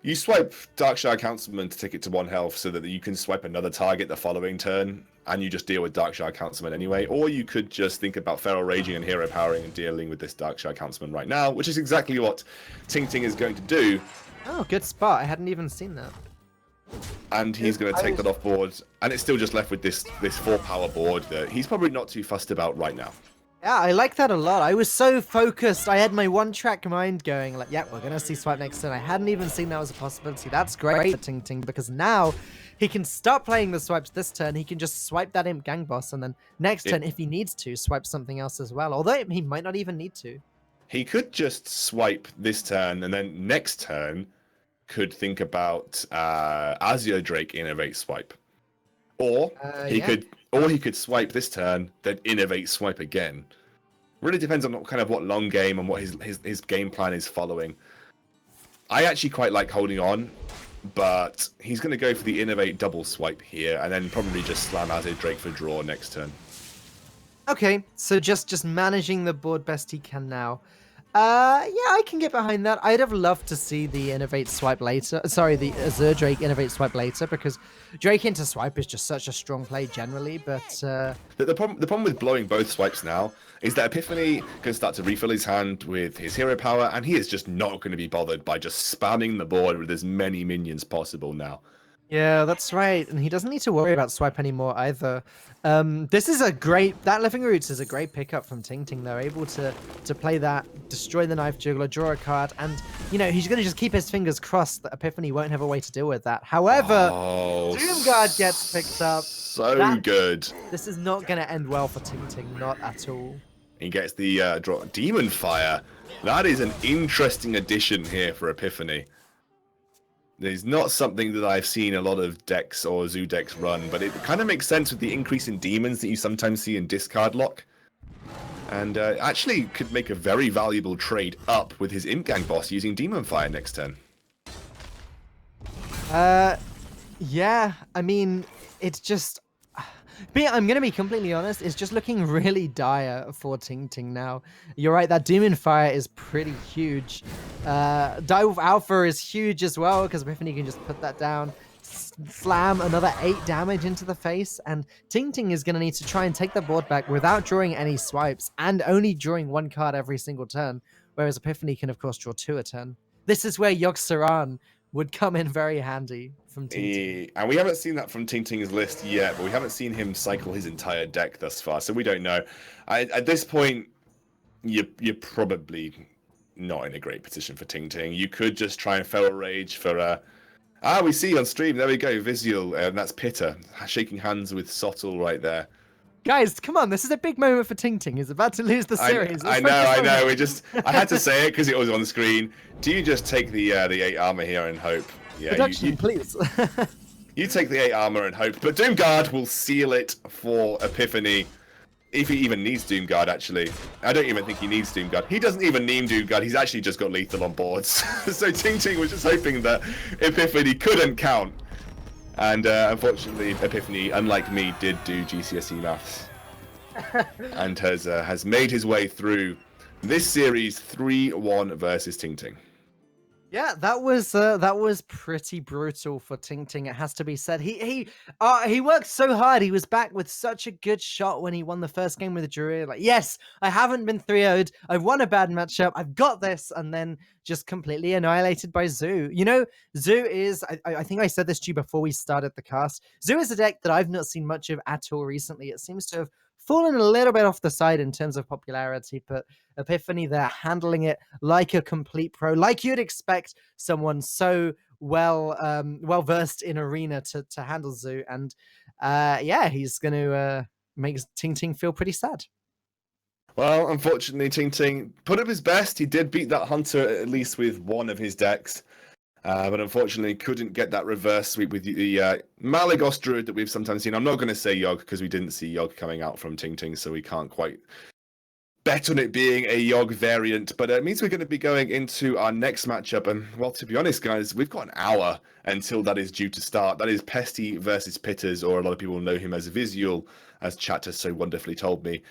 you swipe Darkshire Councilman to take it to 1 health so that you can swipe another target the following turn, and you just deal with Darkshire Councilman anyway. Or you could just think about Feral Raging and Hero Powering and dealing with this Darkshire Councilman right now, which is exactly what Ting Ting is going to do.
Oh, good spot. I hadn't even seen that.
And he's going to take that off board, and it's still just left with this 4-power board that he's probably not too fussed about right now.
Yeah, I like that a lot. I was so focused. I had my one-track mind going, like, yeah, we're going to see swipe next turn. I hadn't even seen that was a possibility. That's great for Ting Ting, because now he can start playing the swipes this turn. He can just swipe that Imp Gang Boss, and then next turn, if he needs to, swipe something else as well. Although he might not even need to.
He could just swipe this turn, and then next turn could think about Azure Drake Innovate Swipe. Or he could swipe this turn, then innovate swipe again. Really depends on what long game and what his game plan is following. I actually quite like holding on, but he's going to go for the innovate double swipe here, and then probably just slam Azure Drake for draw next turn.
Okay, so just managing the board best he can now. Yeah, I can get behind that. I'd have loved to see the Innovate Swipe later. Sorry, the Azure Drake Innovate Swipe later, because Drake into Swipe is just such a strong play generally, but...
The problem with blowing both swipes now is that Epiphany can start to refill his hand with his hero power, and he is just not going to be bothered by just spamming the board with as many minions possible now.
Yeah, that's right. And he doesn't need to worry about swipe anymore either. This is that Living Roots is a great pickup from Ting Ting. They're able to play that, destroy the Knife Juggler, draw a card, and, he's going to just keep his fingers crossed that Epiphany won't have a way to deal with that. However, Doomguard gets picked up.
So good.
This is not going to end well for Ting Ting, not at all.
He gets the draw. Demon Fire. That is an interesting addition here for Epiphany. There's not something that I've seen a lot of decks or Zoo decks run, but it kind of makes sense with the increase in demons that you sometimes see in discard lock. And actually could make a very valuable trade up with his Imp Gang Boss using Demon Fire next turn.
Yeah, I mean, it's just... I'm going to be completely honest, it's just looking really dire for Ting Ting now. You're right, that Demon Fire is pretty huge. Direwolf Alpha is huge as well, because Epiphany can just put that down, slam another 8 damage into the face, and Ting Ting is going to need to try and take the board back without drawing any swipes, and only drawing 1 card every single turn, whereas Epiphany can, of course, draw 2 a turn. This is where Yogg-Saron would come in very handy from Ting.
And we haven't seen that from Ting's list yet, but we haven't seen him cycle his entire deck thus far, so we don't know. At this point, you're probably not in a great position for Ting. You could just try and Feral Rage for... we see on stream, there we go, Visual, and that's Pitter, shaking hands with Sottle right there.
Guys, come on, this is a big moment for Ting. He's about to lose the series.
I know. I had to say it because it was on the screen. Do you just take the 8 armor here and hope? Yeah,
Production, please.
You take the 8 armor and hope, but Doomguard will seal it for Epiphany. If he even needs Doomguard, actually. I don't even think he needs Doomguard. He doesn't even need Doomguard. He's actually just got lethal on boards. So Ting was just hoping that Epiphany couldn't count. And unfortunately, Epiphany, unlike me, did do GCSE maths. And has made his way through this series 3-1 versus Ting.
Yeah, that was pretty brutal for Ting. It has to be said. He worked so hard. He was back with such a good shot when he won the first game with the Druid. Like, yes, I haven't been 3-0'd. I've won a bad matchup. I've got this, and then just completely annihilated by Zoo. You know, Zoo is. I think I said this to you before we started the cast. Zoo is a deck that I've not seen much of at all recently. It seems to have fallen a little bit off the side in terms of popularity, but Epiphany, they're handling it like a complete pro, like you'd expect someone so well versed in Arena to handle Zoo. And yeah, he's going to make Ting feel pretty sad.
Well, unfortunately, Ting put up his best. He did beat that Hunter at least with one of his decks. But unfortunately couldn't get that reverse sweep with the Malagos Druid that we've sometimes seen. I'm not going to say Yogg because we didn't see Yogg coming out from Ting, so we can't quite bet on it being a Yogg variant. But it means we're going to be going into our next matchup. And, well, to be honest, guys, we've got an hour until that is due to start. That is Pesty versus Pitters, or a lot of people know him as Visual, as chat has so wonderfully told me.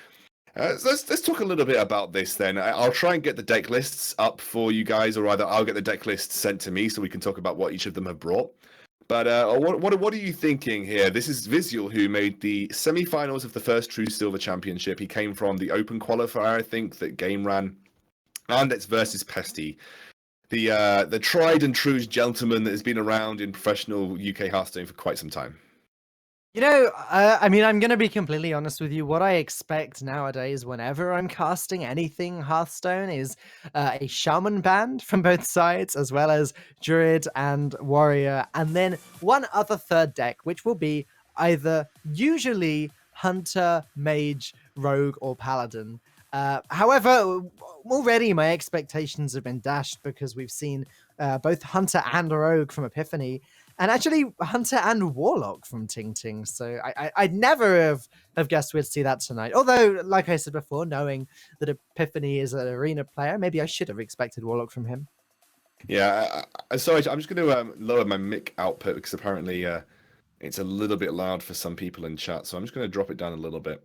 So let's talk a little bit about this then. I'll try and get the deck lists up for you guys, or rather I'll get the deck lists sent to me so we can talk about what each of them have brought. But what are you thinking here? This is Visual, who made the semi-finals of the first True Silver Championship. He came from the Open Qualifier, I think, that Game ran. And it's versus Pesty, the tried and true gentleman that has been around in professional UK Hearthstone for quite some time.
You know, I mean, I'm going to be completely honest with you. What I expect nowadays whenever I'm casting anything Hearthstone is a Shaman band from both sides, as well as Druid and Warrior, and then one other third deck, which will be either usually Hunter, Mage, Rogue, or Paladin. However, already my expectations have been dashed because we've seen both Hunter and Rogue from Epiphany, and actually Hunter and Warlock from Ting. So I'd never have guessed we'd see that tonight. Although, like I said before, knowing that Epiphany is an Arena player, maybe I should have expected Warlock from him.
Yeah, sorry, I'm just going to lower my mic output because apparently it's a little bit loud for some people in chat. So I'm just going to drop it down a little bit.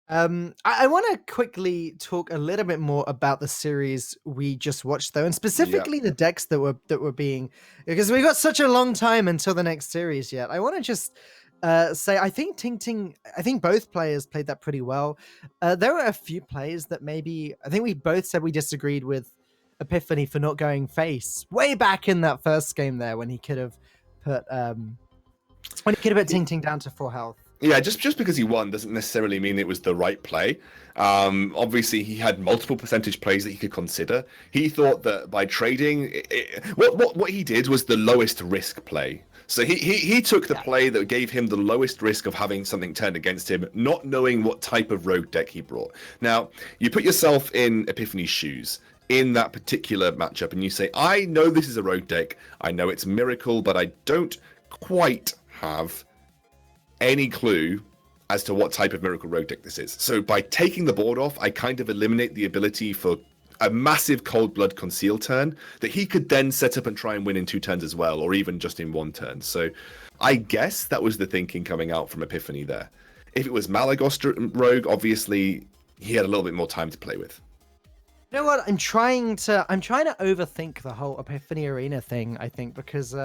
I want to quickly talk a little bit more about the series we just watched, though, and specifically the decks that were being, because we got such a long time until the next series yet. I want to just say I think I think both players played that pretty well. There were a few plays that maybe I think we both said we disagreed with Epiphany for not going face way back in that first game there when he could have put Ting down to 4 health.
Yeah, just because he won doesn't necessarily mean it was the right play. Obviously, he had multiple percentage plays that he could consider. He thought that by trading, what he did was the lowest risk play. So he took the play that gave him the lowest risk of having something turned against him, not knowing what type of rogue deck he brought. Now, you put yourself in Epiphany's shoes in that particular matchup, and you say, I know this is a rogue deck. I know it's a miracle, but I don't quite have any clue as to what type of miracle rogue deck this is. So by taking the board off, I kind of eliminate the ability for a massive cold blood conceal turn that he could then set up and try and win in 2 turns as well, or even just in 1 turn. So I guess that was the thinking coming out from Epiphany there. If it was Malagos rogue, obviously he had a little bit more time to play with.
You know what? I'm trying to overthink the whole Epiphany Arena thing, I think, because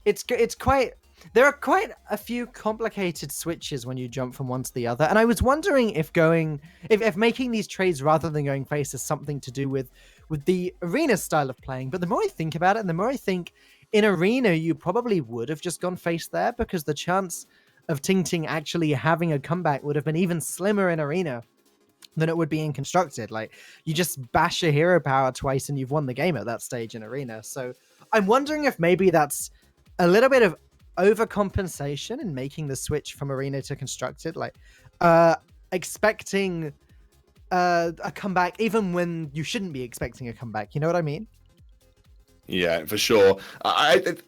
it's quite. There are quite a few complicated switches when you jump from one to the other, and I was wondering if making these trades rather than going face is something to do with with the arena style of playing. But the more I think about it, and the more I think in arena, you probably would have just gone face there, because the chance of Ting Ting actually having a comeback would have been even slimmer in arena than it would be in constructed. Like, you just bash a hero power twice and you've won the game at that stage in arena. So I'm wondering if maybe that's a little bit of overcompensation in making the switch from arena to constructed, like expecting a comeback even when you shouldn't be expecting a comeback. You know what I mean?
Yeah, for sure.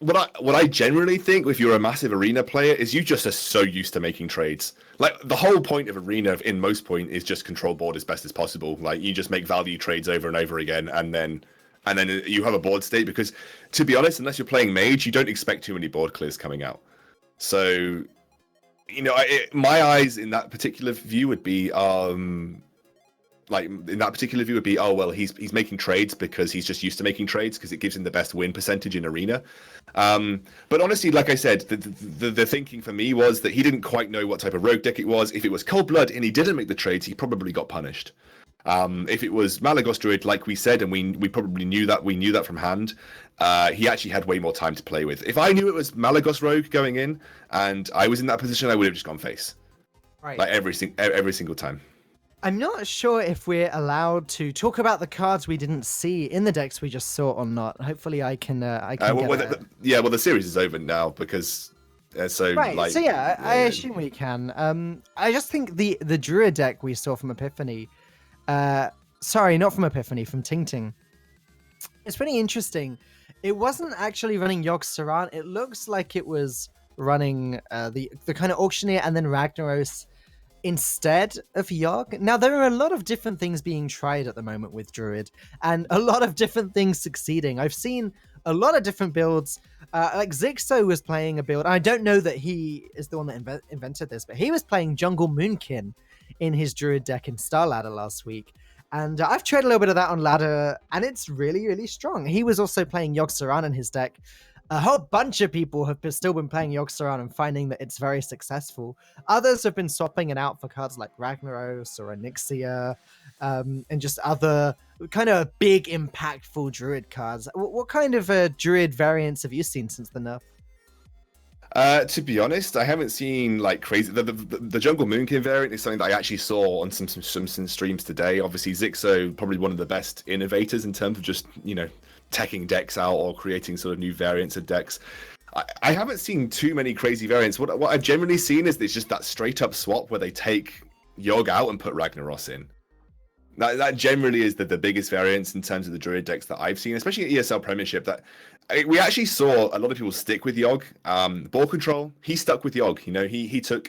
What I generally think, if you're a massive arena player, is you just are so used to making trades. Like, the whole point of arena, in most point, is just control board as best as possible. Like, you just make value trades over and over again, and then you have a board state. Because, to be honest, unless you're playing mage, you don't expect too many board clears coming out. So, you know, my eyes in that particular view would be oh well, he's making trades because he's just used to making trades, because it gives him the best win percentage in arena. But honestly, like I said, the thinking for me was that he didn't quite know what type of rogue deck it was. If it was cold blood and he didn't make the trades, he probably got punished. If it was Malagos Druid, like we said, and we probably knew that from hand, he actually had way more time to play with. If I knew it was Malagos Rogue going in and I was in that position, I would have just gone face,
Right.
like every single time.
I'm not sure if we're allowed to talk about the cards we didn't see in the decks we just saw or not. Hopefully, I can.
The series is over now, because
Right.
like,
so I assume we can. I just think the Druid deck we saw from Epiphany, sorry, not from Epiphany, from Ting Ting. It's pretty interesting. It wasn't actually running Yogg Saron. It looks like it was running the kind of Auctioneer and then Ragnaros instead of Yogg. Now, there are a lot of different things being tried at the moment with Druid, and a lot of different things succeeding. I've seen a lot of different builds. Like Zixo was playing a build. I don't know that he is the one that invented this, but he was playing Jungle Moonkin in his Druid deck in Star Ladder last week. And I've tried a little bit of that on Ladder, and it's really, really strong. He was also playing Yogg Saron in his deck. A whole bunch of people have still been playing Yogg Saron and finding that it's very successful. Others have been swapping it out for cards like Ragnaros or Onyxia, and just other kind of big, impactful Druid cards. What kind of Druid variants have you seen since the nerf?
To be honest, I haven't seen like crazy. The Jungle Moonkin variant is something that I actually saw on some streams today. Obviously, Zixo, probably one of the best innovators in terms of just, you know, teching decks out or creating sort of new variants of decks. I haven't seen too many crazy variants. What I've generally seen is it's just that straight up swap where they take Yogg out and put Ragnaros in. That generally is the biggest variance in terms of the Druid decks that I've seen, especially at ESL Premiership. That we actually saw a lot of people stick with Yogg. Ball control, he stuck with Yogg. You know, he took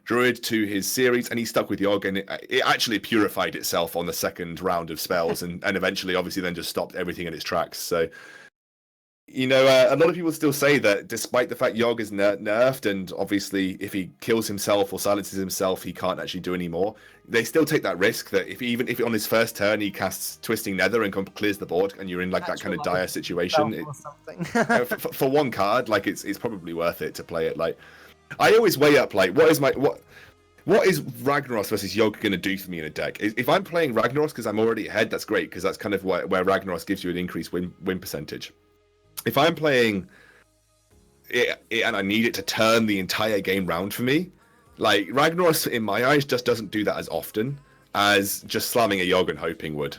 Druid to his series and he stuck with Yogg, and it actually purified itself on the second round of spells, and eventually, obviously, then just stopped everything in its tracks. So, you know, a lot of people still say that despite the fact Yogg is nerfed, and obviously if he kills himself or silences himself, he can't actually do any more. They still take that risk that if on his first turn he casts Twisting Nether and clears the board, and you're in like that kind of dire situation, for one card, like it's probably worth it to play it. Like, I always weigh up like what is Ragnaros versus Yogg going to do for me in a deck? If I'm playing Ragnaros because I'm already ahead, that's great, because that's kind of where Ragnaros gives you an increased win percentage. If I'm playing it and I need it to turn the entire game round for me, like Ragnaros in my eyes just doesn't do that as often as just slamming a Yogg and hoping would.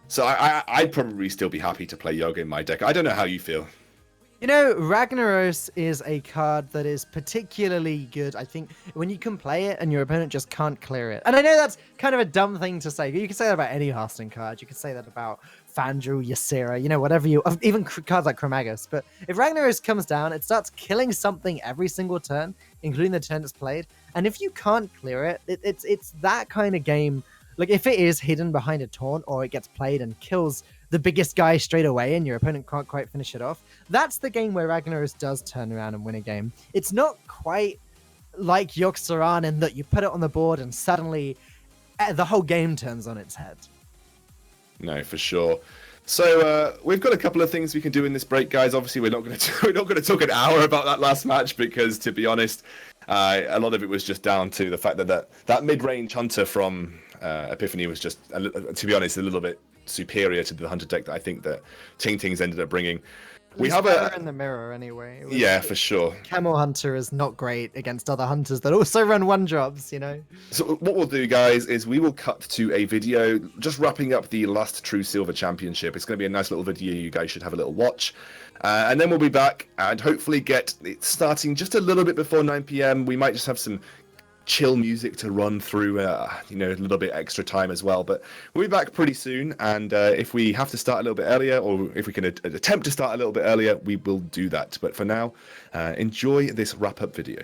So I'd probably still be happy to play Yogg in my deck. I don't know how you feel.
You know, Ragnaros is a card that is particularly good, I think, when you can play it and your opponent just can't clear it. And I know that's kind of a dumb thing to say. You can say that about any Hearthstone card. You can say that about Fandral, Ysera, you know, whatever even cards like Chromagus. But if Ragnaros comes down, it starts killing something every single turn, including the turn it's played. And if you can't clear it, it's that kind of game. Like, if it is hidden behind a taunt or it gets played and kills the biggest guy straight away and your opponent can't quite finish it off, that's the game where Ragnaros does turn around and win a game. It's not quite like Yogg Saron in that you put it on the board and suddenly the whole game turns on its head.
No, for sure. So we've got a couple of things we can do in this break, guys. Obviously, we're not going to talk an hour about that last match because, to be honest, a lot of it was just down to the fact that mid-range hunter from Epiphany was just, to be honest, a little bit superior to the hunter deck that I think that Ting Ting's ended up bringing. We
He's
have
better
a
in the mirror anyway. It was-
yeah, for sure.
Camel Hunter is not great against other hunters that also run 1-drops, you know?
So what we'll do, guys, is we will cut to a video just wrapping up the last True Silver Championship. It's going to be a nice little video. You guys should have a little watch. And then we'll be back and hopefully get it starting just a little bit before 9 p.m. We might just have some chill music to run through, a little bit extra time as well. But we'll be back pretty soon. And if we have to start a little bit earlier, or if we can attempt to start a little bit earlier, we will do that. But for now, enjoy this wrap-up video.